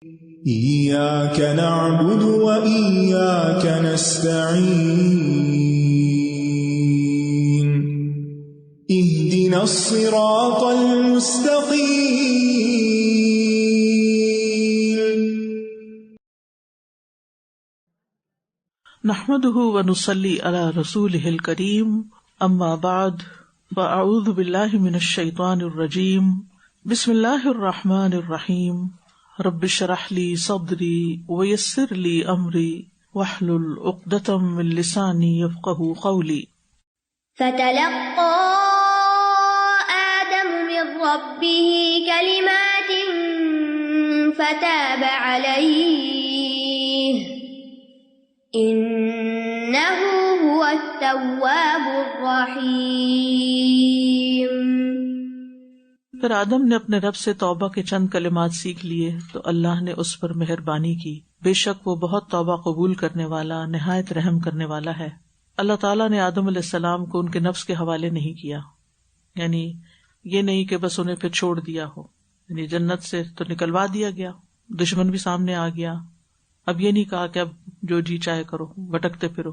إياك نعبد وإياك نستعين اهدنا الصراط المستقيم نحمده ونصلي على رسوله الكريم اما بعد فاعوذ بالله من الشيطان الرجيم بسم الله الرحمن الرحيم رب اشرح لي صدري ويسر لي امري واحلل عقدة من لساني يفقهوا قولي. فتلقى آدم من ربه كلمات فتاب عليه إنه هو التواب الرحيم. پھر آدم نے اپنے رب سے توبہ کے چند کلمات سیکھ لیے تو اللہ نے اس پر مہربانی کی، بے شک وہ بہت توبہ قبول کرنے والا نہایت رحم کرنے والا ہے۔ اللہ تعالیٰ نے آدم علیہ السلام کو ان کے نفس کے حوالے نہیں کیا، یعنی یہ نہیں کہ بس انہیں پھر چھوڑ دیا ہو، یعنی جنت سے تو نکلوا دیا گیا، دشمن بھی سامنے آ گیا، اب یہ نہیں کہا کہ اب جو جی چاہے کرو، بھٹکتے پھرو،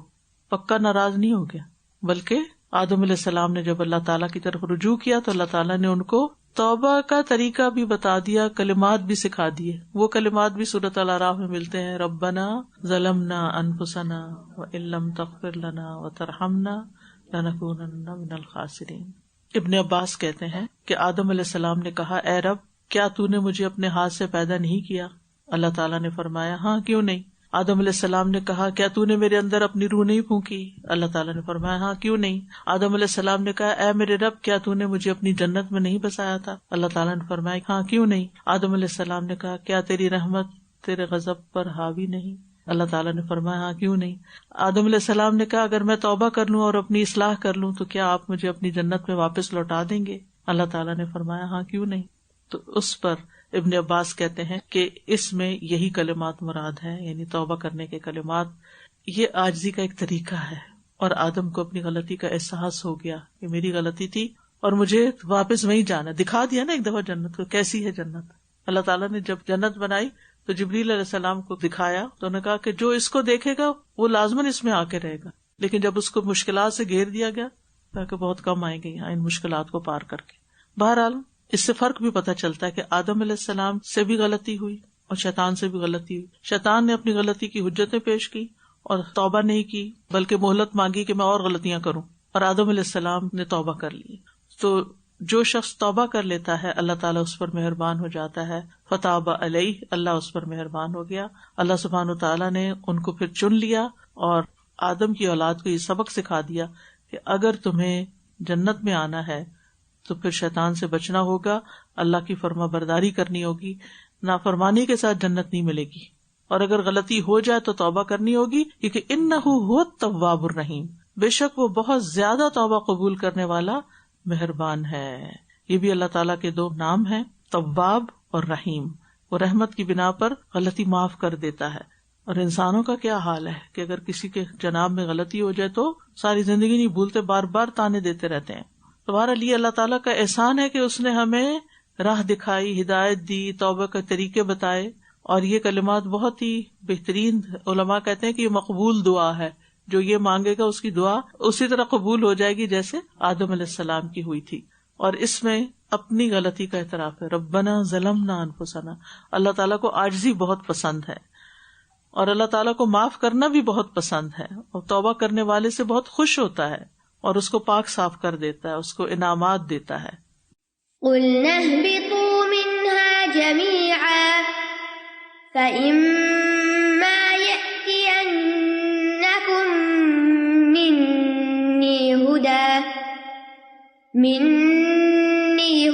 پکا ناراض نہیں ہو گیا، بلکہ آدم علیہ السلام نے جب اللہ تعالیٰ کی طرف رجوع کیا تو اللہ تعالیٰ نے ان کو توبہ کا طریقہ بھی بتا دیا، کلمات بھی سکھا دیے۔ وہ کلمات بھی سورۃ الاعراف میں ملتے ہیں، ربنا ظلمنا انفسنا وان لم تغفر لنا وترحمنا لنکونن من الخاسرین۔ ابن عباس کہتے ہیں کہ آدم علیہ السلام نے کہا، اے رب کیا تو نے مجھے اپنے ہاتھ سے پیدا نہیں کیا؟ اللہ تعالیٰ نے فرمایا، ہاں کیوں نہیں۔ آدم علیہ السلام نے کہا، کیا تو نے میرے اندر اپنی روح نہیں پھونکی؟ اللہ تعالیٰ نے فرمایا، ہاں کیوں نہیں۔ آدم علیہ السلام نے کہا، اے میرے رب کیا تو نے مجھے اپنی جنت میں نہیں بسایا تھا؟ اللہ تعالیٰ نے فرمایا، ہاں کیوں نہیں۔ آدم علیہ السلام نے کہا، کیا تیری رحمت تیرے غضب پر حاوی نہیں؟ اللہ تعالیٰ نے فرمایا، ہاں کیوں نہیں۔ آدم علیہ السلام نے کہا، اگر میں توبہ کر لوں اور اپنی اصلاح کر لوں تو کیا آپ مجھے اپنی جنت میں واپس لوٹا دیں گے؟ اللہ تعالیٰ نے فرمایا، ہاں کیوں نہیں۔ تو اس پر ابن عباس کہتے ہیں کہ اس میں یہی کلمات مراد ہیں، یعنی توبہ کرنے کے کلمات۔ یہ عاجزی کا ایک طریقہ ہے، اور آدم کو اپنی غلطی کا احساس ہو گیا کہ میری غلطی تھی اور مجھے واپس وہیں جانا۔ دکھا دیا نا ایک دفعہ جنت کو، کیسی ہے جنت۔ اللہ تعالیٰ نے جب جنت بنائی تو جبریل علیہ السلام کو دکھایا تو انہوں نے کہا کہ جو اس کو دیکھے گا وہ لازماً اس میں آ کے رہے گا، لیکن جب اس کو مشکلات سے گھیر دیا گیا تاکہ بہت کم آئیں گے یہاں ان مشکلات کو پار کر کے۔ بہرحال اس سے فرق بھی پتہ چلتا ہے کہ آدم علیہ السلام سے بھی غلطی ہوئی اور شیطان سے بھی غلطی ہوئی۔ شیطان نے اپنی غلطی کی حجتیں پیش کی اور توبہ نہیں کی، بلکہ مہلت مانگی کہ میں اور غلطیاں کروں، اور آدم علیہ السلام نے توبہ کر لی۔ تو جو شخص توبہ کر لیتا ہے اللہ تعالیٰ اس پر مہربان ہو جاتا ہے، فتاب علیہ، اللہ اس پر مہربان ہو گیا۔ اللہ سبحانہ وتعالیٰ نے ان کو پھر چن لیا اور آدم کی اولاد کو یہ سبق سکھا دیا کہ اگر تمہیں جنت میں آنا ہے تو پھر شیطان سے بچنا ہوگا، اللہ کی فرما برداری کرنی ہوگی، نافرمانی کے ساتھ جنت نہیں ملے گی، اور اگر غلطی ہو جائے تو توبہ کرنی ہوگی، کیونکہ انہ هو التواب الرحیم، بے شک وہ بہت زیادہ توبہ قبول کرنے والا مہربان ہے۔ یہ بھی اللہ تعالیٰ کے دو نام ہیں، تواب اور رحیم۔ وہ رحمت کی بنا پر غلطی معاف کر دیتا ہے، اور انسانوں کا کیا حال ہے کہ اگر کسی کے جناب میں غلطی ہو جائے تو ساری زندگی نہیں بھولتے، بار بار تانے دیتے رہتے ہیں۔ تمہارے لیے اللہ تعالیٰ کا احسان ہے کہ اس نے ہمیں راہ دکھائی، ہدایت دی، توبہ کے طریقے بتائے، اور یہ کلمات بہت ہی بہترین، علماء کہتے ہیں کہ یہ مقبول دعا ہے، جو یہ مانگے گا اس کی دعا اسی طرح قبول ہو جائے گی جیسے آدم علیہ السلام کی ہوئی تھی۔ اور اس میں اپنی غلطی کا اعتراف ہے، ربنا ظلمنا انفسنا۔ اللہ تعالیٰ کو عاجزی بہت پسند ہے، اور اللہ تعالیٰ کو معاف کرنا بھی بہت پسند ہے، اور توبہ کرنے والے سے بہت خوش ہوتا ہے اور اس کو پاک صاف کر دیتا ہے، اس کو انعامات دیتا ہے۔ قُلْنَا اهْبِطُوا مِنْهَا جَمِيعًا فَإِمَّا يَأْتِيَنَّكُم مِّنِّي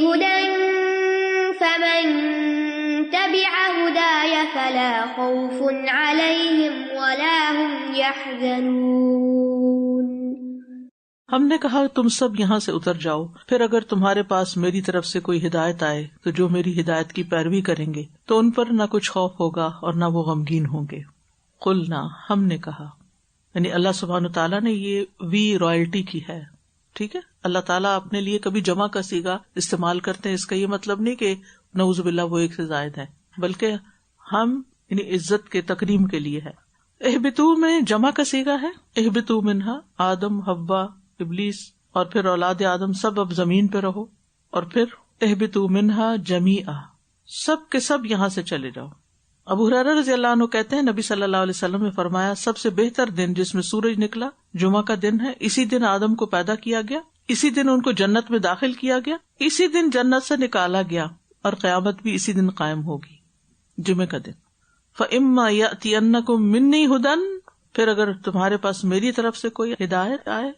هُدًى فَمَن تَبِعَ هُدَايَ فَلَا خَوْفٌ عَلَيْهِمْ وَلَا هُمْ يَحْزَنُونَ۔ ہم نے کہا تم سب یہاں سے اتر جاؤ، پھر اگر تمہارے پاس میری طرف سے کوئی ہدایت آئے تو جو میری ہدایت کی پیروی کریں گے تو ان پر نہ کچھ خوف ہوگا اور نہ وہ غمگین ہوں گے۔ قلنا، ہم نے کہا، یعنی اللہ سبحانہ تعالیٰ نے یہ وی رائلٹی کی ہے، ٹھیک ہے۔ اللہ تعالیٰ اپنے لیے کبھی جمع کا صیغہ استعمال کرتے ہیں، اس کا یہ مطلب نہیں کہ نعوذ باللہ وہ ایک سے زائد ہے، بلکہ ہم یعنی عزت کے تکریم کے لیے ہے. اہبتو میں جمع کا صیغہ ہے. اہبتو منہا، آدم، حوا، ابلیس اور پھر اولاد آدم سب اب زمین پہ رہو. اور پھر اہبتو منہا جمیعا، سب کے سب یہاں سے چلے جاؤ. ابو ہریرہ رضی اللہ عنہ کہتے ہیں نبی صلی اللہ علیہ وسلم نے فرمایا سب سے بہتر دن جس میں سورج نکلا جمعہ کا دن ہے. اسی دن آدم کو پیدا کیا گیا، اسی دن ان کو جنت میں داخل کیا گیا، اسی دن جنت سے نکالا گیا، اور قیامت بھی اسی دن قائم ہوگی، جمعہ کا دن. فَإِمَّا يَأْتِيَنَّكُم مِّنِّي هُدًى، پھر اگر تمہارے پاس میری طرف سے کوئی ہدایت آئے،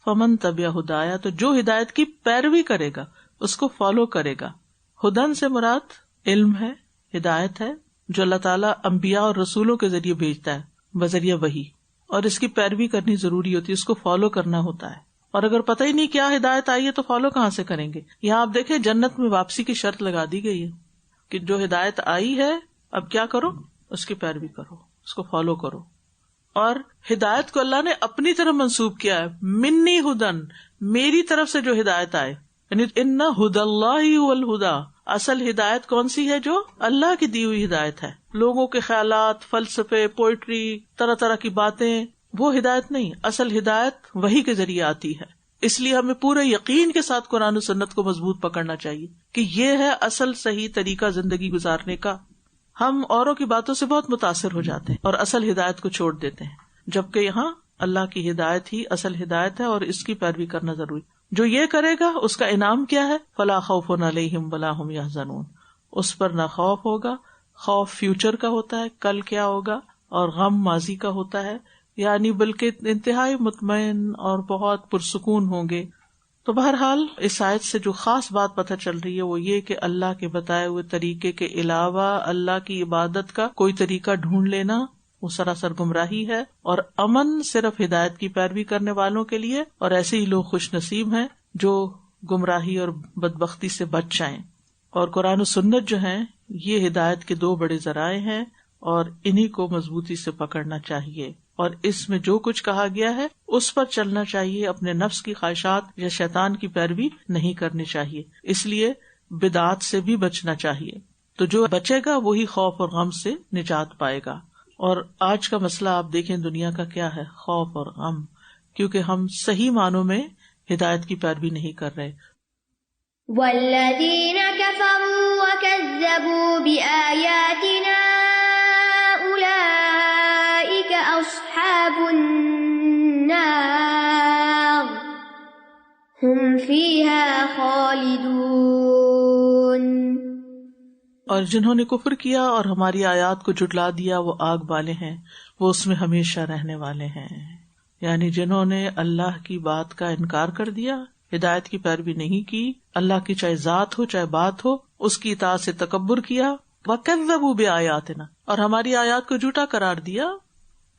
فَمَن تَبِعَ ہدایا، تو جو ہدایت کی پیروی کرے گا اس کو فالو کرے گا. ہدن سے مراد علم ہے، ہدایت ہے جو اللہ تعالیٰ انبیاء اور رسولوں کے ذریعے بھیجتا ہے بذریعہ وحی، اور اس کی پیروی کرنی ضروری ہوتی ہے، اس کو فالو کرنا ہوتا ہے. اور اگر پتہ ہی نہیں کیا ہدایت آئی ہے تو فالو کہاں سے کریں گے؟ یہاں آپ دیکھیں جنت میں واپسی کی شرط لگا دی گئی ہے کہ جو ہدایت آئی ہے اب کیا کرو، اس کی پیروی کرو، اس کو فالو کرو. اور ہدایت کو اللہ نے اپنی طرف منسوب کیا ہے، منی ہدن، میری طرف سے جو ہدایت آئے، یعنی ان ہدی اللہ هو الہدی. اصل ہدایت کون سی ہے؟ جو اللہ کی دی ہوئی ہدایت ہے. لوگوں کے خیالات، فلسفے، پوئٹری، طرح طرح کی باتیں، وہ ہدایت نہیں. اصل ہدایت وحی کے ذریعے آتی ہے. اس لیے ہمیں پورے یقین کے ساتھ قرآن و سنت کو مضبوط پکڑنا چاہیے کہ یہ ہے اصل صحیح طریقہ زندگی گزارنے کا. ہم اوروں کی باتوں سے بہت متاثر ہو جاتے ہیں اور اصل ہدایت کو چھوڑ دیتے ہیں، جبکہ یہاں اللہ کی ہدایت ہی اصل ہدایت ہے اور اس کی پیروی کرنا ضروری. جو یہ کرے گا اس کا انعام کیا ہے؟ فلا خوف علیہم ولا ہم یحزنون، اس پر نہ خوف ہوگا. خوف فیوچر کا ہوتا ہے، کل کیا ہوگا، اور غم ماضی کا ہوتا ہے، یعنی بلکہ انتہائی مطمئن اور بہت پرسکون ہوں گے. تو بہرحال اس آیت سے جو خاص بات پتہ چل رہی ہے وہ یہ کہ اللہ کے بتائے ہوئے طریقے کے علاوہ اللہ کی عبادت کا کوئی طریقہ ڈھونڈ لینا وہ سراسر گمراہی ہے، اور امن صرف ہدایت کی پیروی کرنے والوں کے لیے، اور ایسے ہی لوگ خوش نصیب ہیں جو گمراہی اور بدبختی سے بچ جائیں. اور قرآن و سنت جو ہیں یہ ہدایت کے دو بڑے ذرائع ہیں اور انہی کو مضبوطی سے پکڑنا چاہیے، اور اس میں جو کچھ کہا گیا ہے اس پر چلنا چاہیے. اپنے نفس کی خواہشات یا شیطان کی پیروی نہیں کرنی چاہیے. اس لیے بدعات سے بھی بچنا چاہیے. تو جو بچے گا وہی خوف اور غم سے نجات پائے گا. اور آج کا مسئلہ آپ دیکھیں دنیا کا کیا ہے، خوف اور غم، کیونکہ ہم صحیح معنوں میں ہدایت کی پیروی نہیں کر رہے. والذین کفروا وکذبوا بآیاتنا اولئک اصحاب النار هم فیہا خالدون. اور جنہوں نے کفر کیا اور ہماری آیات کو جھٹلا دیا وہ آگ والے ہیں، وہ اس میں ہمیشہ رہنے والے ہیں. یعنی جنہوں نے اللہ کی بات کا انکار کر دیا، ہدایت کی پیروی نہیں کی، اللہ کی چاہے ذات ہو چاہے بات ہو اس کی اطاعت سے تکبر کیا، وَكَذَّبُوا بِآيَاتِنَا، اور ہماری آیات کو جھوٹا قرار دیا،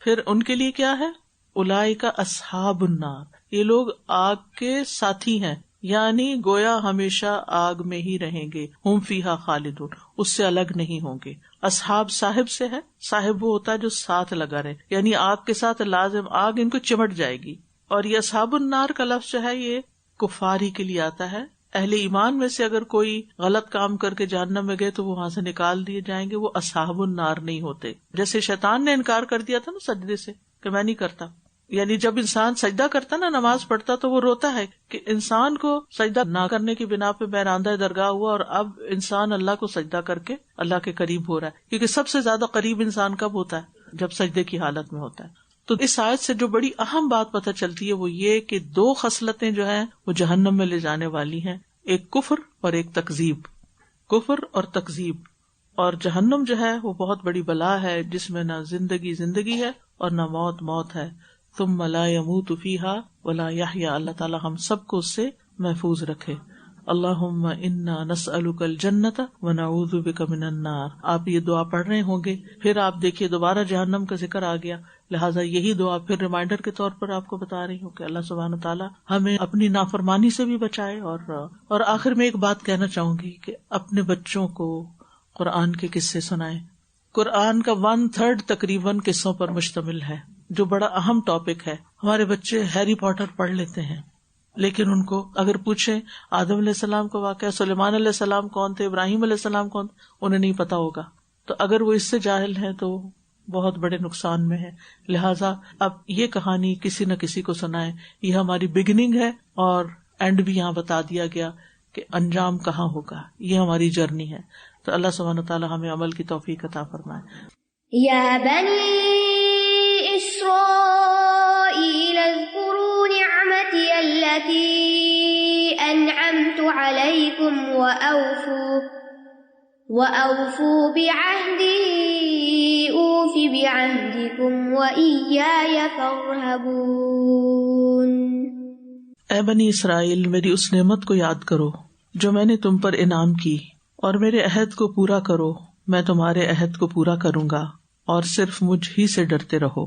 پھر ان کے لیے کیا ہے؟ اولئک اصحاب النار، یہ لوگ آگ کے ساتھی ہیں، یعنی گویا ہمیشہ آگ میں ہی رہیں گے. ہم فیہا خالدون، اس سے الگ نہیں ہوں گے. اصحاب صاحب سے ہے، صاحب وہ ہوتا ہے جو ساتھ لگا رہے، یعنی آگ کے ساتھ لازم آگ ان کو چمٹ جائے گی. اور یہ اصحاب النار کا لفظ جو ہے یہ کفاری کے لیے آتا ہے. اہل ایمان میں سے اگر کوئی غلط کام کر کے جہنم میں گئے تو وہ وہاں سے نکال دیے جائیں گے، وہ اصحاب النار نہیں ہوتے. جیسے شیطان نے انکار کر دیا تھا نا سجدے سے کہ میں نہیں کرتا، یعنی جب انسان سجدہ کرتا نا، نماز پڑھتا، تو وہ روتا ہے کہ انسان کو سجدہ نہ کرنے کی بنا پہ میں راندہ درگاہ ہوا، اور اب انسان اللہ کو سجدہ کر کے اللہ کے قریب ہو رہا ہے. کیونکہ سب سے زیادہ قریب انسان کب ہوتا ہے؟ جب سجدے کی حالت میں ہوتا ہے. تو اس آیت سے جو بڑی اہم بات پتہ چلتی ہے وہ یہ کہ دو خصلتیں جو ہیں وہ جہنم میں لے جانے والی ہیں، ایک کفر اور ایک تکذیب. کفر اور تکذیب. اور جہنم جو ہے وہ بہت بڑی بلا ہے جس میں نہ زندگی ہے اور نہ موت ہے. ثم لا يموت فيها ولا يحيى. اللہ تعالی ہم سب کو اس سے محفوظ رکھے. اللہم انا نسألک الجنۃ ونعوذ بک من النار. آپ یہ دعا پڑھ رہے ہوں گے، پھر آپ دیکھیے دوبارہ جہنم کا ذکر آ گیا، لہٰذا یہی دعا پھر ریمائنڈر کے طور پر آپ کو بتا رہی ہوں کہ اللہ سبحانہ تعالیٰ ہمیں اپنی نافرمانی سے بھی بچائے. اور آخر میں ایک بات کہنا چاہوں گی کہ اپنے بچوں کو قرآن کے قصے سنائیں. قرآن کا 1/3 تقریباً قصوں پر مشتمل ہے، جو بڑا اہم ٹاپک ہے. ہمارے بچے ہیری پوٹر پڑھ لیتے ہیں، لیکن ان کو اگر پوچھیں آدم علیہ السلام کا واقعہ، سلیمان علیہ السلام کون تھے، ابراہیم علیہ السلام کون تھے، انہیں نہیں پتا ہوگا. تو اگر وہ اس سے جاہل ہیں تو بہت بڑے نقصان میں ہے. لہٰذا اب یہ کہانی کسی نہ کسی کو سنائے. یہ ہماری بگننگ ہے اور اینڈ بھی یہاں بتا دیا گیا کہ انجام کہاں ہوگا. یہ ہماری جرنی ہے. تو اللہ سبحانہ وتعالی ہمیں عمل کی توفیق عطا فرمائے. یا بنی اسرائیل اذکروا نعمتی التي انعمت علیکم وأوفوا بعهدی اوف بعهدکم وإیای فارہبون. اے بنی اسرائیل، میری اس نعمت کو یاد کرو جو میں نے تم پر انعام کی، اور میرے عہد کو پورا کرو، میں تمہارے عہد کو پورا کروں گا، اور صرف مجھ ہی سے ڈرتے رہو.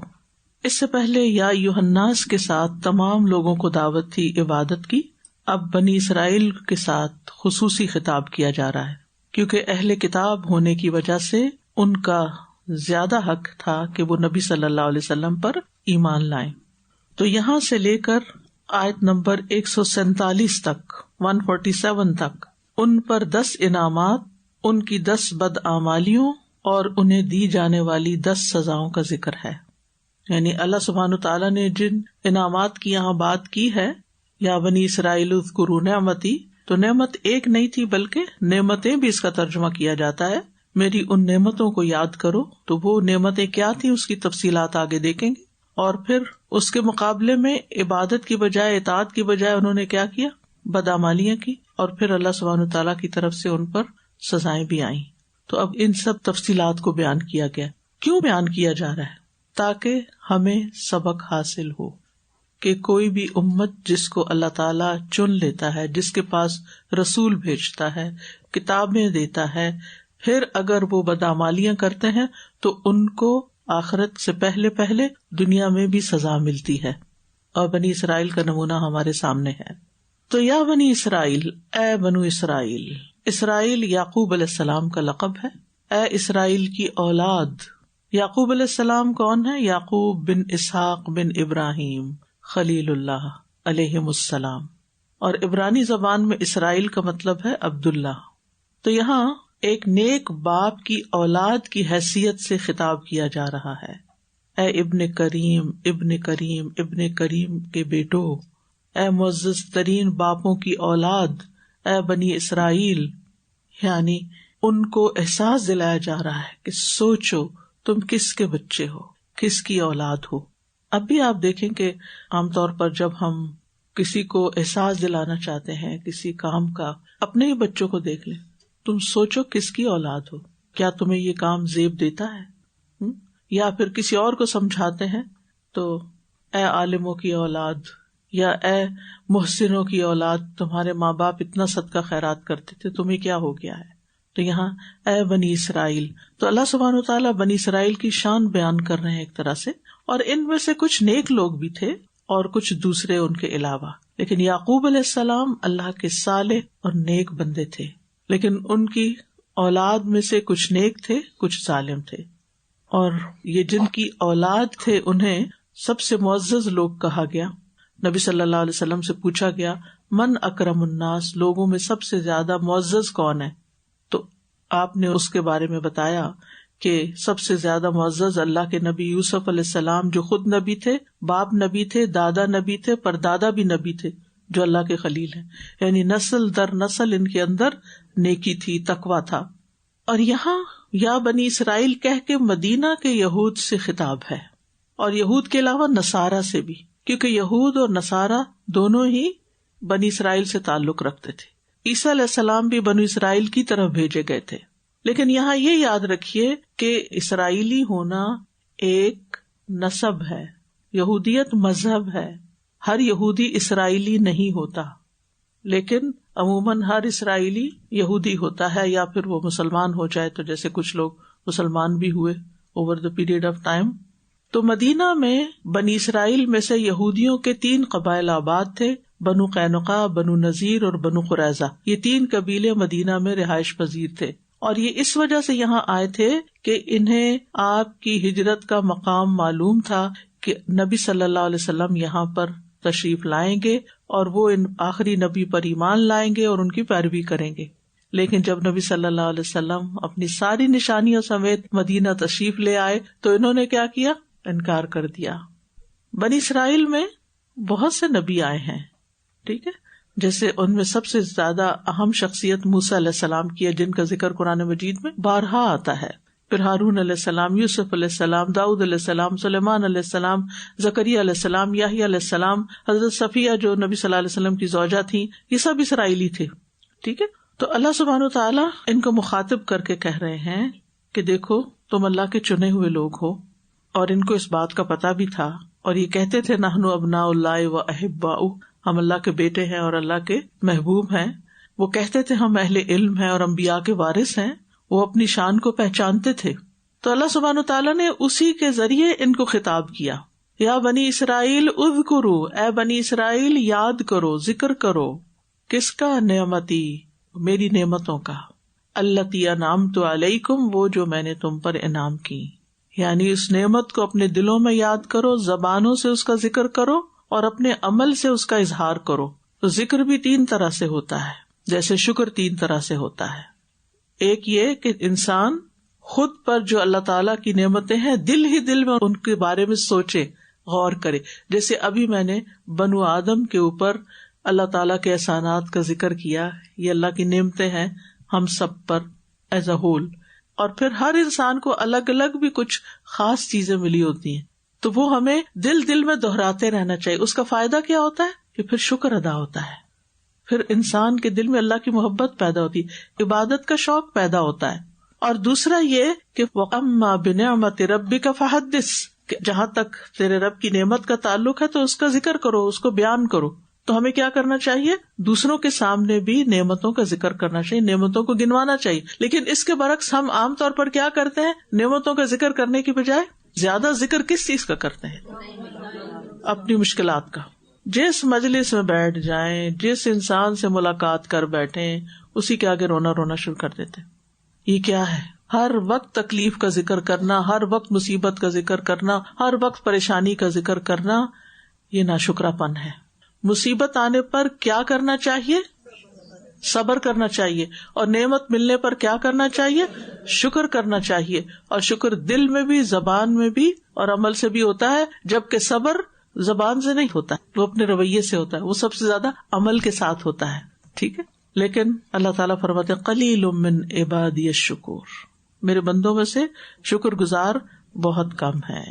اس سے پہلے یا ایھا الناس کے ساتھ تمام لوگوں کو دعوت تھی عبادت کی. اب بنی اسرائیل کے ساتھ خصوصی خطاب کیا جا رہا ہے، کیونکہ اہل کتاب ہونے کی وجہ سے ان کا زیادہ حق تھا کہ وہ نبی صلی اللہ علیہ وسلم پر ایمان لائیں. تو یہاں سے لے کر آیت نمبر 147 تک 147 تک ان پر 10 انعامات، ان کی 10 بدعمالیوں اور انہیں دی جانے والی 10 سزاؤں کا ذکر ہے. یعنی اللہ سبحانہ تعالیٰ نے جن انعامات کی یہاں بات کی ہے، یا بنی اسرائیل اذکروا نعمتی، تو نعمت ایک نہیں تھی بلکہ نعمتیں بھی اس کا ترجمہ کیا جاتا ہے. میری ان نعمتوں کو یاد کرو. تو وہ نعمتیں کیا تھی اس کی تفصیلات آگے دیکھیں گے. اور پھر اس کے مقابلے میں عبادت کی بجائے، اطاعت کی بجائے انہوں نے کیا کیا؟ بدعمالیاں کی. اور پھر اللہ سبحانہ تعالیٰ کی طرف سے ان پر سزائیں بھی آئیں. تو اب ان سب تفصیلات کو بیان کیا گیا. کیوں بیان کیا جا رہا ہے؟ تاکہ ہمیں سبق حاصل ہو کہ کوئی بھی امت جس کو اللہ تعالیٰ چن لیتا ہے، جس کے پاس رسول بھیجتا ہے، کتابیں دیتا ہے، پھر اگر وہ بدعمالیاں کرتے ہیں تو ان کو آخرت سے پہلے دنیا میں بھی سزا ملتی ہے. اور بنی اسرائیل کا نمونہ ہمارے سامنے ہے. تو یا بنی اسرائیل، اے بنو اسرائیل. اسرائیل یعقوب علیہ السلام کا لقب ہے. اے اسرائیل کی اولاد. یعقوب علیہ السلام کون ہے؟ یعقوب بن اسحاق بن ابراہیم خلیل اللہ علیہم السلام. اور عبرانی زبان میں اسرائیل کا مطلب ہے عبداللہ. تو یہاں ایک نیک باپ کی اولاد کی حیثیت سے خطاب کیا جا رہا ہے. اے ابن کریم، ابن کریم، ابن کریم کے بیٹو، اے معزز ترین باپوں کی اولاد، اے بنی اسرائیل. یعنی ان کو احساس دلایا جا رہا ہے کہ سوچو تم کس کے بچے ہو، کس کی اولاد ہو. اب بھی آپ دیکھیں کہ عام طور پر جب ہم کسی کو احساس دلانا چاہتے ہیں کسی کام کا، اپنے ہی بچوں کو دیکھ لیں. تم سوچو کس کی اولاد ہو. کیا تمہیں یہ کام زیب دیتا ہے؟ یا پھر کسی اور کو سمجھاتے ہیں تو اے عالموں کی اولاد، یا اے محسنوں کی اولاد، تمہارے ماں باپ اتنا صدقہ خیرات کرتے تھے، تمہیں کیا ہو گیا ہے؟ تو یہاں اے بنی اسرائیل. تو اللہ سبحانہ وتعالیٰ بنی اسرائیل کی شان بیان کر رہے ہیں ایک طرح سے. اور ان میں سے کچھ نیک لوگ بھی تھے اور کچھ دوسرے ان کے علاوہ. لیکن یعقوب علیہ السلام اللہ کے صالح اور نیک بندے تھے، لیکن ان کی اولاد میں سے کچھ نیک تھے، کچھ ظالم تھے. اور یہ جن کی اولاد تھے انہیں سب سے معزز لوگ کہا گیا. نبی صلی اللہ علیہ وسلم سے پوچھا گیا من اکرم الناس، لوگوں میں سب سے زیادہ معزز کون ہے؟ تو آپ نے اس کے بارے میں بتایا کہ سب سے زیادہ معزز اللہ کے نبی یوسف علیہ السلام، جو خود نبی تھے، باپ نبی تھے، دادا نبی تھے، پردادا بھی نبی تھے، جو اللہ کے خلیل ہیں. یعنی نسل در نسل ان کے اندر نیکی تھی، تقویٰ تھا. اور یہاں یا بنی اسرائیل کہہ کے مدینہ کے یہود سے خطاب ہے، اور یہود کے علاوہ نصارہ سے بھی، کیونکہ یہود اور نصارہ دونوں ہی بنی اسرائیل سے تعلق رکھتے تھے. عیسیٰ علیہ السلام بھی بنی اسرائیل کی طرف بھیجے گئے تھے. لیکن یہاں یہ یاد رکھیے کہ اسرائیلی ہونا ایک نسب ہے، یہودیت مذہب ہے. ہر یہودی اسرائیلی نہیں ہوتا، لیکن عموماً ہر اسرائیلی یہودی ہوتا ہے، یا پھر وہ مسلمان ہو جائے. تو جیسے کچھ لوگ مسلمان بھی ہوئے over the period of time. تو مدینہ میں بنی اسرائیل میں سے یہودیوں کے 3 قبائل آباد تھے، بنو قینقاع، بنو نذیر اور بنو قریظہ. یہ 3 قبیلے مدینہ میں رہائش پذیر تھے، اور یہ اس وجہ سے یہاں آئے تھے کہ انہیں آپ کی ہجرت کا مقام معلوم تھا کہ نبی صلی اللہ علیہ وسلم یہاں پر تشریف لائیں گے اور وہ ان آخری نبی پر ایمان لائیں گے اور ان کی پیروی کریں گے. لیکن جب نبی صلی اللہ علیہ وسلم اپنی ساری نشانیوں سمیت مدینہ تشریف لے آئے تو انہوں نے کیا کیا؟ انکار کر دیا. بنی اسرائیل میں بہت سے نبی آئے ہیں، ٹھیک ہے، جیسے ان میں سب سے زیادہ اہم شخصیت موسیٰ علیہ السلام کی ہے، جن کا ذکر قرآن مجید میں بارہا آتا ہے. پھر ہارون علیہ السلام، یوسف علیہ السلام، داؤد علیہ السلام، سلیمان علیہ السلام، زکریا علیہ السلام، یحییٰ علیہ السلام، حضرت صفیہ جو نبی صلی اللہ علیہ وسلم کی زوجہ تھی، یہ سب اسرائیلی تھے. ٹھیک ہے، تو اللہ سبحانہ و تعالیٰ ان کو مخاطب کر کے کہہ رہے ہیں کہ دیکھو تم اللہ کے چنے ہوئے لوگ ہو، اور ان کو اس بات کا پتہ بھی تھا، اور یہ کہتے تھے نحن ابناء اللہ و احباؤہ، ہم اللہ کے بیٹے ہیں اور اللہ کے محبوب ہیں. وہ کہتے تھے ہم اہل علم ہیں اور انبیاء کے وارث ہیں. وہ اپنی شان کو پہچانتے تھے. تو اللہ سبحانہ تعالیٰ نے اسی کے ذریعے ان کو خطاب کیا، یا بنی اسرائیل اذکروا، اے بنی اسرائیل یاد کرو، ذکر کرو. کس کا؟ نعمتی، میری نعمتوں کا. التی انعمت علیکم، وہ جو میں نے تم پر انعام کی. یعنی اس نعمت کو اپنے دلوں میں یاد کرو، زبانوں سے اس کا ذکر کرو اور اپنے عمل سے اس کا اظہار کرو. تو ذکر بھی 3 طرح سے ہوتا ہے، جیسے شکر 3 طرح سے ہوتا ہے. ایک یہ کہ انسان خود پر جو اللہ تعالیٰ کی نعمتیں ہیں دل ہی دل میں ان کے بارے میں سوچے، غور کرے. جیسے ابھی میں نے بنو آدم کے اوپر اللہ تعالیٰ کے احسانات کا ذکر کیا، یہ اللہ کی نعمتیں ہیں ہم سب پر ایز اے ہول. اور پھر ہر انسان کو الگ الگ بھی کچھ خاص چیزیں ملی ہوتی ہیں، تو وہ ہمیں دل دل میں دہراتے رہنا چاہیے. اس کا فائدہ کیا ہوتا ہے کہ پھر شکر ادا ہوتا ہے، پھر انسان کے دل میں اللہ کی محبت پیدا ہوتی ہے، عبادت کا شوق پیدا ہوتا ہے. اور دوسرا یہ کہ وَأَمَّا بِنِعْمَةِ رَبِّكَ فَحَدِّثْ، کہ جہاں تک تیرے رب کی نعمت کا تعلق ہے تو اس کا ذکر کرو، اس کو بیان کرو. تو ہمیں کیا کرنا چاہیے؟ دوسروں کے سامنے بھی نعمتوں کا ذکر کرنا چاہیے، نعمتوں کو گنوانا چاہیے. لیکن اس کے برعکس ہم عام طور پر کیا کرتے ہیں؟ نعمتوں کا ذکر کرنے کی بجائے زیادہ ذکر کس چیز کا کرتے ہیں؟ اپنی مشکلات کا. جس مجلس میں بیٹھ جائیں، جس انسان سے ملاقات کر بیٹھیں، اسی کے آگے رونا رونا شروع کر دیتے. یہ کیا ہے؟ ہر وقت تکلیف کا ذکر کرنا، ہر وقت مصیبت کا ذکر کرنا، ہر وقت پریشانی کا ذکر کرنا، یہ ناشکرا پن ہے. مصیبت آنے پر کیا کرنا چاہیے؟ صبر کرنا چاہیے. اور نعمت ملنے پر کیا کرنا چاہیے؟ شکر کرنا چاہیے. اور شکر دل میں بھی، زبان میں بھی اور عمل سے بھی ہوتا ہے، جبکہ صبر زبان سے نہیں ہوتا، وہ اپنے رویے سے ہوتا ہے، وہ سب سے زیادہ عمل کے ساتھ ہوتا ہے. ٹھیک ہے، لیکن اللہ تعالیٰ فرماتے قلیل من عبادی الشکور، میرے بندوں میں سے شکر گزار بہت کم ہے.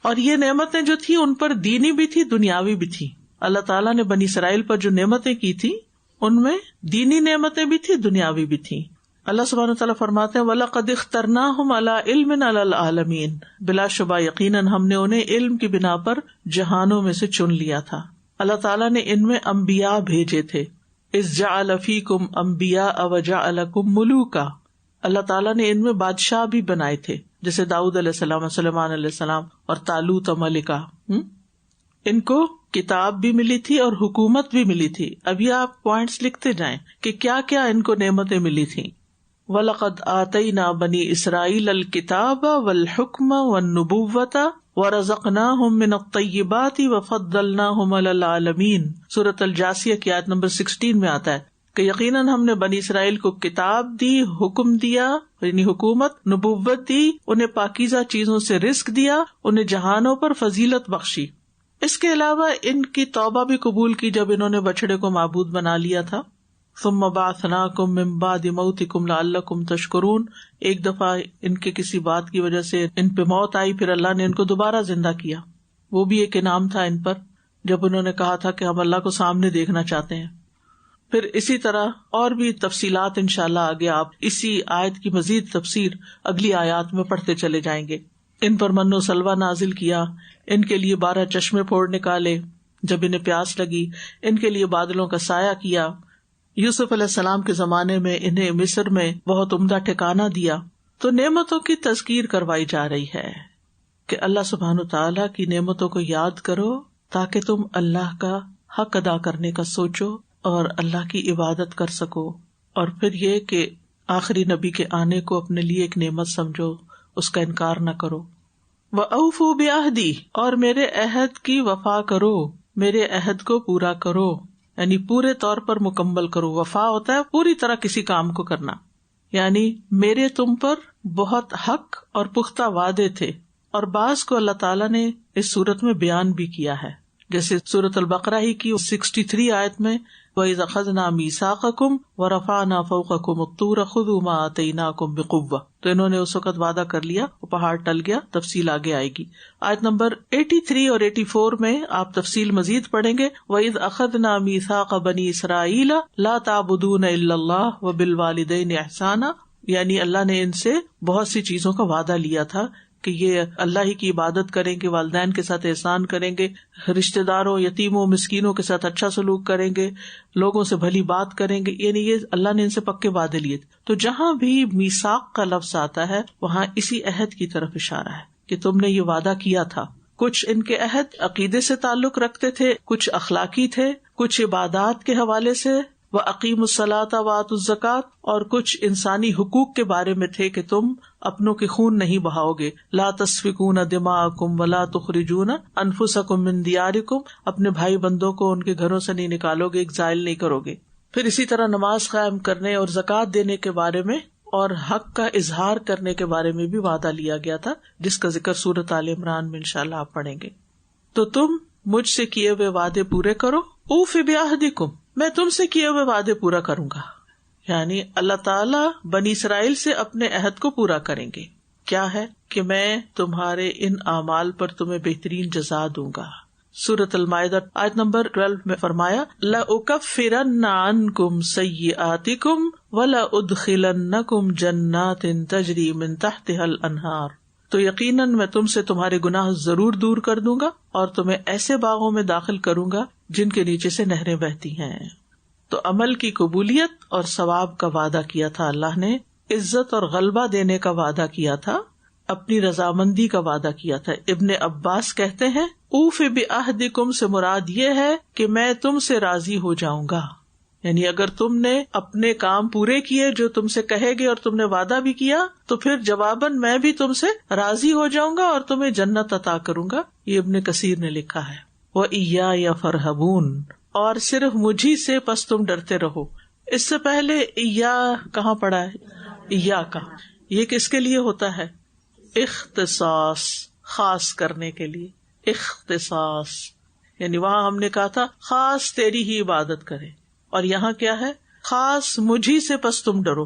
اور یہ نعمتیں جو تھی ان پر دینی بھی تھی، دنیاوی بھی تھی. اللہ تعالیٰ نے بنی اسرائیل پر جو نعمتیں کی تھی ان میں دینی نعمتیں بھی تھی، دنیاوی بھی تھی. اللہ سبحانہ وتعالیٰ فرماتے ہیں وَلَقَدِ اخْتَرْنَاهُمْ عَلَىٰ عِلْمٍ عَلَى الْعَالَمِينَ، بلا شبہ یقیناً ہم نے انہیں علم کی بنا پر جہانوں میں سے چن لیا تھا. اللہ تعالیٰ نے ان میں انبیاء بھیجے تھے. اِذْ جَعَلَ فِيكُمْ أَنْبِيَاءَ وَجَعَلَكُمْ مُلُوكًا، اللہ تعالیٰ نے ان میں بادشاہ بھی بنائے تھے، جیسے داؤد علیہ السلام، سلیمان علیہ السلام اور طالوت ملکا. ان کو کتاب بھی ملی تھی اور حکومت بھی ملی تھی. ابھی آپ پوائنٹس لکھتے جائیں کہ کیا کیا ان کو نعمتیں ملی تھیں. وَلَقَدْ آتَيْنَا بَنِي إِسْرَائِيلَ الْكِتَابَ وَالْحُكْمَ وَالنُّبُوَّةَ وَرَزَقْنَاهُمْ مِنَ الطَّيِّبَاتِ وَفَضَّلْنَاهُمْ عَلَى الْعَالَمِينَ. سورۃ الجاثیہ کی آیت نمبر 16 میں آتا ہے کہ یقیناً ہم نے بنی اسرائیل کو کتاب دی، حکم دیا یعنی حکومت، نبوت دی، انہیں پاکیزہ چیزوں سے رزق دیا، انہیں جہانوں پر فضیلت بخشی. اس کے علاوہ ان کی توبہ بھی قبول کی جب انہوں نے بچڑے کو معبود بنا لیا تھا. ثم بعثناکم من بعد موتکم لعلکم تشکرون، ایک دفعہ ان کے کسی بات کی وجہ سے ان پہ موت آئی، پھر اللہ نے ان کو دوبارہ زندہ کیا. وہ بھی ایک انعام تھا ان پر جب انہوں نے کہا تھا کہ ہم اللہ کو سامنے دیکھنا چاہتے ہیں. پھر اسی طرح اور بھی تفصیلات انشاءاللہ آگے آپ اسی آیت کی مزید تفسیر اگلی آیات میں پڑھتے چلے جائیں گے. ان پر من و سلوہ نازل کیا، ان کے لیے 12 چشمے پھوڑ نکالے جب انہیں پیاس لگی، ان کے لیے بادلوں کا سایہ کیا. یوسف علیہ السلام کے زمانے میں انہیں مصر میں بہت عمدہ ٹھکانہ دیا. تو نعمتوں کی تذکیر کروائی جا رہی ہے کہ اللہ سبحانہ تعالیٰ کی نعمتوں کو یاد کرو تاکہ تم اللہ کا حق ادا کرنے کا سوچو اور اللہ کی عبادت کر سکو. اور پھر یہ کہ آخری نبی کے آنے کو اپنے لیے ایک نعمت سمجھو، اس کا انکار نہ کرو. وَأَوْفُوا بِعَهْدِي، اور میرے عہد کی وفا کرو، میرے عہد کو پورا کرو. یعنی پورے طور پر مکمل کرو. وفا ہوتا ہے پوری طرح کسی کام کو کرنا. یعنی میرے تم پر بہت حق اور پختہ وعدے تھے، اور بعض کو اللہ تعالیٰ نے اس صورت میں بیان بھی کیا ہے، جیسے سورۃ البقرہ ہی کی 63 آیت میں وَإِذْ أَخَذْنَا مِيثَاقَكُمْ وَرَفَعْنَا فَوْقَكُمُ الطُّورَ خُذُوا مَا آتَيْنَاكُمْ بِقُوَّةٍ. تو انہوں نے اس وقت وعدہ کر لیا، وہ پہاڑ ٹل گیا. تفصیل آگے آئے گی. آیت نمبر 83 اور 84 میں آپ تفصیل مزید پڑھیں گے. وَإِذْ أَخَذْنَا مِيثَاقَ بَنِي إِسْرَائِيلَ لَا تَعْبُدُونَ إِلَّا اللَّهَ وَبِالْوَالِدَيْنِ إِحْسَانًا. یعنی اللہ نے ان سے بہت سی چیزوں کا وعدہ لیا تھا کہ یہ اللہ ہی کی عبادت کریں گے، والدین کے ساتھ احسان کریں گے، رشتہ داروں، یتیموں، مسکینوں کے ساتھ اچھا سلوک کریں گے، لوگوں سے بھلی بات کریں گے. یعنی یہ اللہ نے ان سے پکے وعدے لیے. تو جہاں بھی میثاق کا لفظ آتا ہے وہاں اسی عہد کی طرف اشارہ ہے کہ تم نے یہ وعدہ کیا تھا. کچھ ان کے عہد عقیدے سے تعلق رکھتے تھے، کچھ اخلاقی تھے، کچھ عبادات کے حوالے سے وَأَقِيمُوا الصَّلَاةَ وَآتُوا الزَّكَاةَ، اور کچھ انسانی حقوق کے بارے میں تھے کہ تم اپنوں کے خون نہیں بہاؤ گے. لَا تَسْفِكُونَ دِمَاءَكُمْ وَلَا تُخْرِجُونَ أَنفُسَكُمْ مِنْ دِيَارِكُمْ، اپنے بھائی بندوں کو ان کے گھروں سے نہیں نکالو گے، ایگزائل نہیں کرو گے. پھر اسی طرح نماز قائم کرنے اور زکوٰۃ دینے کے بارے میں اور حق کا اظہار کرنے کے بارے میں بھی وعدہ لیا گیا تھا، جس کا ذکر سورۃ آل عمران میں انشاءاللہ آپ پڑھیں گے. تو تم مجھ سے کیے ہوئے وعدے پورے کرو. اوف بعہدکم، میں تم سے کیے ہوئے وعدے پورا کروں گا. یعنی اللہ تعالیٰ بنی اسرائیل سے اپنے عہد کو پورا کریں گے. کیا ہے کہ میں تمہارے ان اعمال پر تمہیں بہترین جزا دوں گا. سورۃ المائدہ آیت نمبر 12 میں فرمایا لَأُكَفِّرَنَّ عَنْكُمْ سَيِّئَاتِكُمْ وَلَأُدْخِلَنَّكُمْ جَنَّاتٍ تَجْرِي مِن تَحْتِهَا الْأَنْهَارُ. تو یقیناً میں تم سے تمہارے گناہ ضرور دور کر دوں گا اور تمہیں ایسے باغوں میں داخل کروں گا جن کے نیچے سے نہریں بہتی ہیں. تو عمل کی قبولیت اور ثواب کا وعدہ کیا تھا اللہ نے، عزت اور غلبہ دینے کا وعدہ کیا تھا، اپنی رضامندی کا وعدہ کیا تھا. ابن عباس کہتے ہیں اوف بعہدکم سے مراد یہ ہے کہ میں تم سے راضی ہو جاؤں گا. یعنی اگر تم نے اپنے کام پورے کیے جو تم سے کہے گے اور تم نے وعدہ بھی کیا تو پھر جواباً میں بھی تم سے راضی ہو جاؤں گا اور تمہیں جنت عطا کروں گا. یہ ابن کثیر نے لکھا ہے. وَإِيَّايَ فَارْهَبُونَ، اور صرف مجھی سے پس تم ڈرتے رہو. اس سے پہلے یا کہاں پڑا ہے؟ یا کا یہ کس کے لیے ہوتا ہے؟ اختصاص، خاص کرنے کے لیے. اختصاص یعنی وہاں ہم نے کہا تھا خاص تیری ہی عبادت کرے، اور یہاں کیا ہے؟ خاص مجھی سے پس تم ڈرو.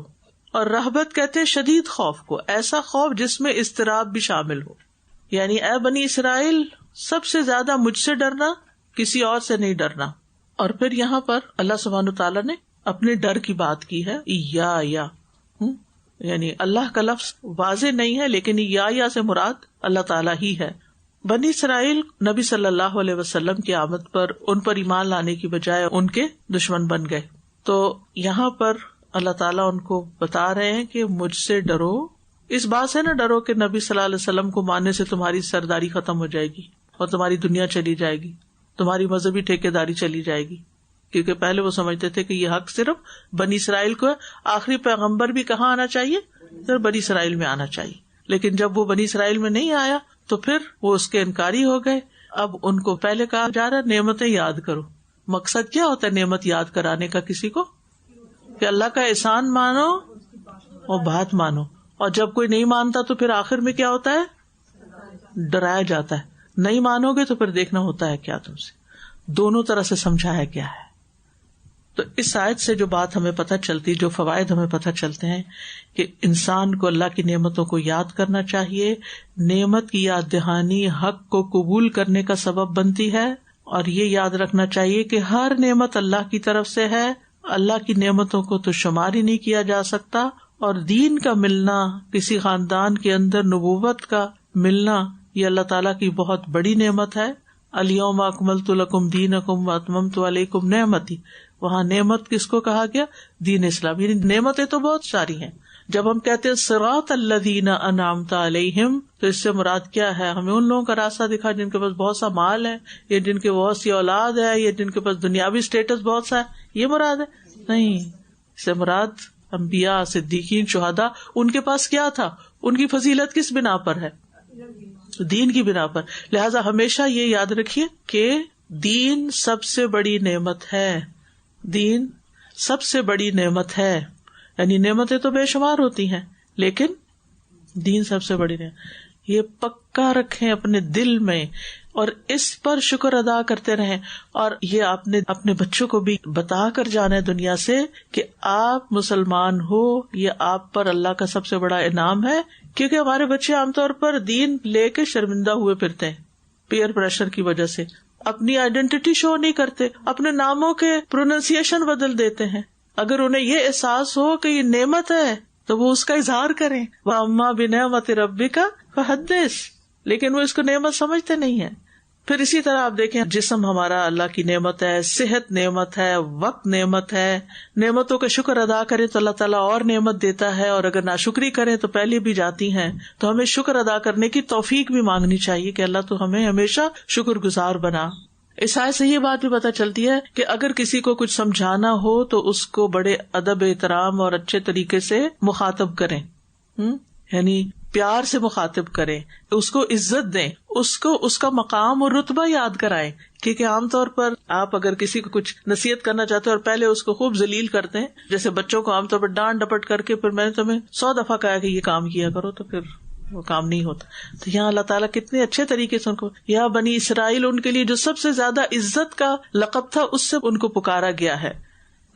اور رہبت کہتے ہیں شدید خوف کو، ایسا خوف جس میں اضطراب بھی شامل ہو. یعنی اے بنی اسرائیل سب سے زیادہ مجھ سے ڈرنا، کسی اور سے نہیں ڈرنا. اور پھر یہاں پر اللہ سبحانہ تعالیٰ نے اپنے ڈر کی بات کی ہے. یا یعنی اللہ کا لفظ واضح نہیں ہے، لیکن یا سے مراد اللہ تعالیٰ ہی ہے. بنی اسرائیل نبی صلی اللہ علیہ وسلم کی آمد پر ان پر ایمان لانے کی بجائے ان کے دشمن بن گئے. تو یہاں پر اللہ تعالیٰ ان کو بتا رہے ہیں کہ مجھ سے ڈرو. اس بات سے نہ ڈرو کہ نبی صلی اللہ علیہ وسلم کو ماننے سے تمہاری سرداری ختم ہو جائے گی اور تمہاری دنیا چلی جائے گی، تمہاری مذہبی ٹھیکیداری چلی جائے گی. کیونکہ پہلے وہ سمجھتے تھے کہ یہ حق صرف بنی اسرائیل کو ہے. آخری پیغمبر بھی کہاں آنا چاہیے؟ صرف بنی اسرائیل میں آنا چاہیے. لیکن جب وہ بنی اسرائیل میں نہیں آیا تو پھر وہ اس کے انکاری ہو گئے. اب ان کو پہلے کہا جا رہا ہے نعمتیں یاد کرو. مقصد کیا ہوتا ہے نعمت یاد کرانے کا کسی کو؟ کہ اللہ کا احسان مانو اور بات مانو. اور جب کوئی نہیں مانتا تو پھر آخر میں کیا ہوتا ہے؟ ڈرایا جاتا ہے. نہیں مانو گے تو پھر دیکھنا ہوتا ہے کیا تم سے. دونوں طرح سے سمجھایا گیا ہے. تو اس آیت سے جو بات ہمیں پتہ چلتی، جو فوائد ہمیں پتہ چلتے ہیں کہ انسان کو اللہ کی نعمتوں کو یاد کرنا چاہیے. نعمت کی یاد دہانی حق کو قبول کرنے کا سبب بنتی ہے. اور یہ یاد رکھنا چاہیے کہ ہر نعمت اللہ کی طرف سے ہے. اللہ کی نعمتوں کو تو شمار ہی نہیں کیا جا سکتا. اور دین کا ملنا، کسی خاندان کے اندر نبوت کا ملنا، یہ اللہ تعالیٰ کی بہت بڑی نعمت ہے. الیوم اکملت لکم دینکم واتممت علیکم نعمتی. وہاں نعمت کس کو کہا گیا؟ دین اسلام. یعنی نعمتیں تو بہت ساری ہیں. جب ہم کہتے ہیں صراط الذین انعمت علیہم تو اس سے مراد کیا ہے؟ ہمیں ان لوگوں کا راستہ دکھا جن کے پاس بہت سا مال ہے، یا جن کے بہت سی اولاد ہے، یا جن کے پاس دنیاوی اسٹیٹس بہت سا ہے. یہ مراد ہے؟ نہیں. اس سے مراد انبیاء، صدیقین، شہداء. ان کے پاس کیا تھا؟ ان کی فضیلت کس بنا پر ہے؟ دین کی بنا پر. لہٰذا ہمیشہ یہ یاد رکھیے کہ دین سب سے بڑی نعمت ہے. دین سب سے بڑی نعمت ہے. یعنی نعمتیں تو بے شمار ہوتی ہیں لیکن دین سب سے بڑی نعمت. یہ پکا رکھیں اپنے دل میں اور اس پر شکر ادا کرتے رہیں. اور یہ آپ نے اپنے بچوں کو بھی بتا کر جانا ہے دنیا سے کہ آپ مسلمان ہو, یہ آپ پر اللہ کا سب سے بڑا انعام ہے. کیونکہ ہمارے بچے عام طور پر دین لے کے شرمندہ ہوئے پھرتے ہیں پیئر پریشر کی وجہ سے, اپنی آئیڈینٹی شو نہیں کرتے, اپنے ناموں کے پروننسیشن بدل دیتے ہیں. اگر انہیں یہ احساس ہو کہ یہ نعمت ہے تو وہ اس کا اظہار کریں. وَأَمَّا بِنِعْمَتِ رَبِّكَ فَحَدِّثْ, لیکن وہ اس کو نعمت سمجھتے نہیں ہیں. پھر اسی طرح آپ دیکھیں جسم ہمارا اللہ کی نعمت ہے, صحت نعمت ہے, وقت نعمت ہے. نعمتوں کا شکر ادا کریں تو اللہ تعالیٰ اور نعمت دیتا ہے, اور اگر ناشکری کریں تو پہلے بھی جاتی ہیں. تو ہمیں شکر ادا کرنے کی توفیق بھی مانگنی چاہیے کہ اللہ تو ہمیں ہمیشہ شکر گزار بنا. اس آیت سے یہ بات بھی پتہ چلتی ہے کہ اگر کسی کو کچھ سمجھانا ہو تو اس کو بڑے ادب احترام اور اچھے طریقے سے مخاطب کریں, یعنی پیار سے مخاطب کریں, اس کو عزت دیں, اس کو اس کا مقام اور رتبہ یاد کرائیں. کیونکہ عام طور پر آپ اگر کسی کو کچھ نصیحت کرنا چاہتے ہیں اور پہلے اس کو خوب ذلیل کرتے ہیں, جیسے بچوں کو عام طور پر ڈانٹ ڈپٹ کر کے پھر میں نے تمہیں 100 دفعہ کہا کہ یہ کام کیا کرو, تو پھر وہ کام نہیں ہوتا. تو یہاں اللہ تعالیٰ کتنے اچھے طریقے سے ان کو, یا بنی اسرائیل ان کے لیے جو سب سے زیادہ عزت کا لقب تھا اس سے ان کو پکارا گیا ہے.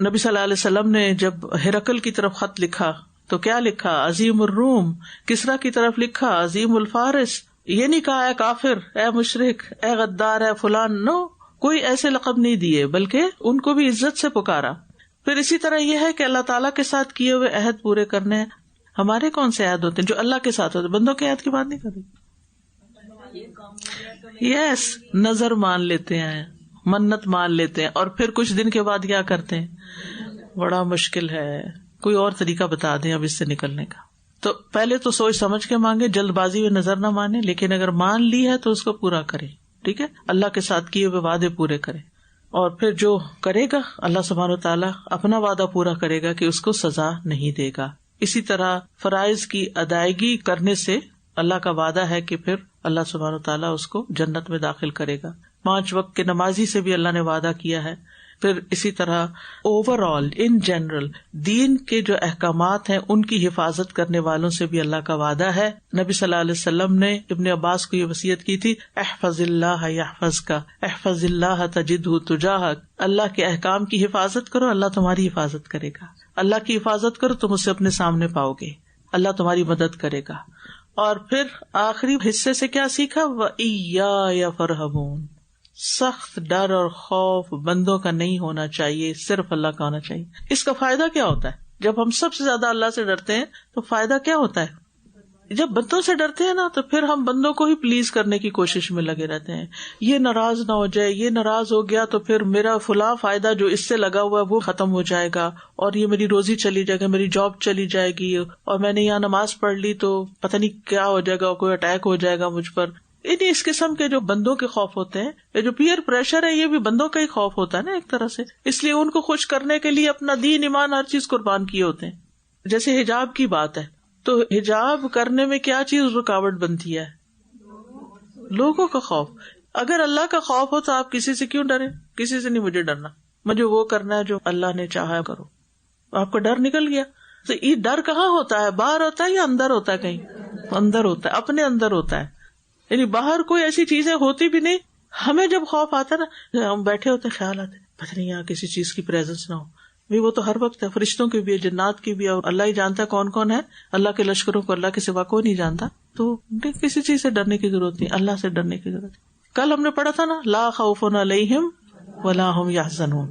نبی صلی اللہ علیہ وسلم نے جب ہرقل کی طرف خط لکھا تو کیا لکھا؟ عظیم الروم. کسرا کی طرف لکھا عظیم الفارس. یہ نہیں کہا اے کافر, اے مشرک, اے غدار, اے فلان. نو, کوئی ایسے لقب نہیں دیے بلکہ ان کو بھی عزت سے پکارا. پھر اسی طرح یہ ہے کہ اللہ تعالیٰ کے ساتھ کیے ہوئے عہد پورے کرنے. ہمارے کون سے عہد ہوتے ہیں؟ جو اللہ کے ساتھ ہوتے ہیں. بندوں کے عہد کی بات نہیں کر رہی. یس, نظر مان لیتے ہیں, منت مان لیتے ہیں, اور پھر کچھ دن کے بعد کیا کرتے ہیں؟ بڑا مشکل ہے, کوئی اور طریقہ بتا دیں اب اس سے نکلنے کا. تو پہلے تو سوچ سمجھ کے مانگے, جلد بازی میں نظر نہ مانے, لیکن اگر مان لی ہے تو اس کو پورا کرے. ٹھیک ہے, اللہ کے ساتھ کیے ہوئے وعدے پورے کرے, اور پھر جو کرے گا اللہ سبحانہ و تعالیٰ اپنا وعدہ پورا کرے گا کہ اس کو سزا نہیں دے گا. اسی طرح فرائض کی ادائیگی کرنے سے اللہ کا وعدہ ہے کہ پھر اللہ سبحانہ و تعالیٰ اس کو جنت میں داخل کرے گا. 5 وقت کے نمازی سے بھی اللہ نے وعدہ کیا ہے. پھر اسی طرح اوور آل ان جنرل دین کے جو احکامات ہیں ان کی حفاظت کرنے والوں سے بھی اللہ کا وعدہ ہے. نبی صلی اللہ علیہ وسلم نے ابن عباس کو یہ وصیت کی تھی, احفظ اللہ یحفظک, احفظ اللہ تجدہ تجاہک. اللہ کے احکام کی حفاظت کرو, اللہ تمہاری حفاظت کرے گا. اللہ کی حفاظت کرو, تم اسے اپنے سامنے پاؤ گے, اللہ تمہاری مدد کرے گا. اور پھر آخری حصے سے کیا سیکھا؟ وَإِيَّايَ فَارْهَبُونَ. سخت ڈر اور خوف بندوں کا نہیں ہونا چاہیے, صرف اللہ کا ہونا چاہیے. اس کا فائدہ کیا ہوتا ہے؟ جب ہم سب سے زیادہ اللہ سے ڈرتے ہیں تو فائدہ کیا ہوتا ہے؟ جب بندوں سے ڈرتے ہیں نا تو پھر ہم بندوں کو ہی پلیز کرنے کی کوشش میں لگے رہتے ہیں. یہ ناراض نہ ہو جائے, یہ ناراض ہو گیا تو پھر میرا فلاں فائدہ جو اس سے لگا ہوا ہے وہ ختم ہو جائے گا, اور یہ میری روزی چلی جائے گی, میری جاب چلی جائے گی, اور میں نے یہاں نماز پڑھ لی تو پتہ نہیں کیا ہو جائے گا, کوئی اٹیک ہو جائے گا مجھ پر. انہیں اس قسم کے جو بندوں کے خوف ہوتے ہیں, یہ جو پیئر پریشر ہے یہ بھی بندوں کا ہی خوف ہوتا ہے نا ایک طرح سے. اس لیے ان کو خوش کرنے کے لیے اپنا دین ایمان ہر چیز قربان کیے ہوتے ہیں. جیسے حجاب کی بات ہے تو حجاب کرنے میں کیا چیز رکاوٹ بنتی ہے؟ لوگوں کا خوف. اگر اللہ کا خوف ہو تو آپ کسی سے کیوں ڈریں؟ کسی سے نہیں مجھے ڈرنا, مجھے وہ کرنا ہے جو اللہ نے چاہا کرو. آپ کا ڈر نکل گیا. تو یہ ڈر کہاں ہوتا ہے؟ باہر ہوتا ہے یا اندر ہوتا ہے؟ کہیں اندر ہوتا ہے, اپنے اندر ہوتا ہے. یعنی باہر کوئی ایسی چیزیں ہوتی بھی نہیں. ہمیں جب خوف آتا ہے نا, ہم بیٹھے ہوتے ہیں, خیال آتے پتہ نہیں یہاں کسی چیز کی پریزنس نہ ہو. وہ تو ہر وقت ہے, فرشتوں کی بھی ہے, جنات کی بھی ہے, اور اللہ ہی جانتا ہے کون کون ہے. اللہ کے لشکروں کو اللہ کے سوا کوئی نہیں جانتا. تو کسی چیز سے ڈرنے کی ضرورت نہیں, اللہ سے ڈرنے کی ضرورت. کل ہم نے پڑھا تھا نا, لا خوف علیہم ولا ہم یحزنون.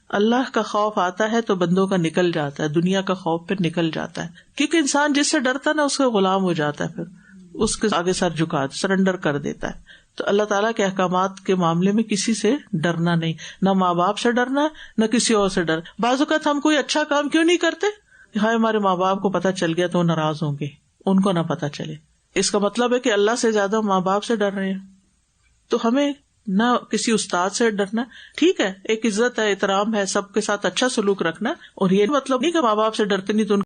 اللہ کا خوف آتا ہے تو بندوں کا نکل جاتا ہے, دنیا کا خوف پھر نکل جاتا ہے. کیونکہ انسان جس سے ڈرتا ہے نا اس کا غلام ہو جاتا ہے, پھر اس کے آگے سر جھکا سرنڈر کر دیتا ہے. تو اللہ تعالیٰ کے احکامات کے معاملے میں کسی سے ڈرنا نہیں, نہ ماں باپ سے ڈرنا نہ کسی اور سے ڈر. بعض اوقات ہم کوئی اچھا کام کیوں نہیں کرتے؟ ہاں ہمارے ماں باپ کو پتا چل گیا تو وہ ناراض ہوں گے, ان کو نہ پتا چلے. اس کا مطلب ہے کہ اللہ سے زیادہ ماں باپ سے ڈر رہے ہیں. تو ہمیں نہ کسی استاد سے ڈرنا. ٹھیک ہے, ایک عزت ہے, احترام ہے, سب کے ساتھ اچھا سلوک رکھنا, اور یہ مطلب نہیں کہ ماں باپ سے ڈرتے نہیں تو ان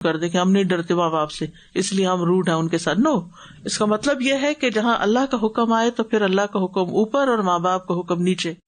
کر دے کہ ہم نہیں ڈرتے ماں باپ سے اس لیے ہم روڈ ہیں ان کے ساتھ. نو, اس کا مطلب یہ ہے کہ جہاں اللہ کا حکم آئے تو پھر اللہ کا حکم اوپر اور ماں باپ کا حکم نیچے.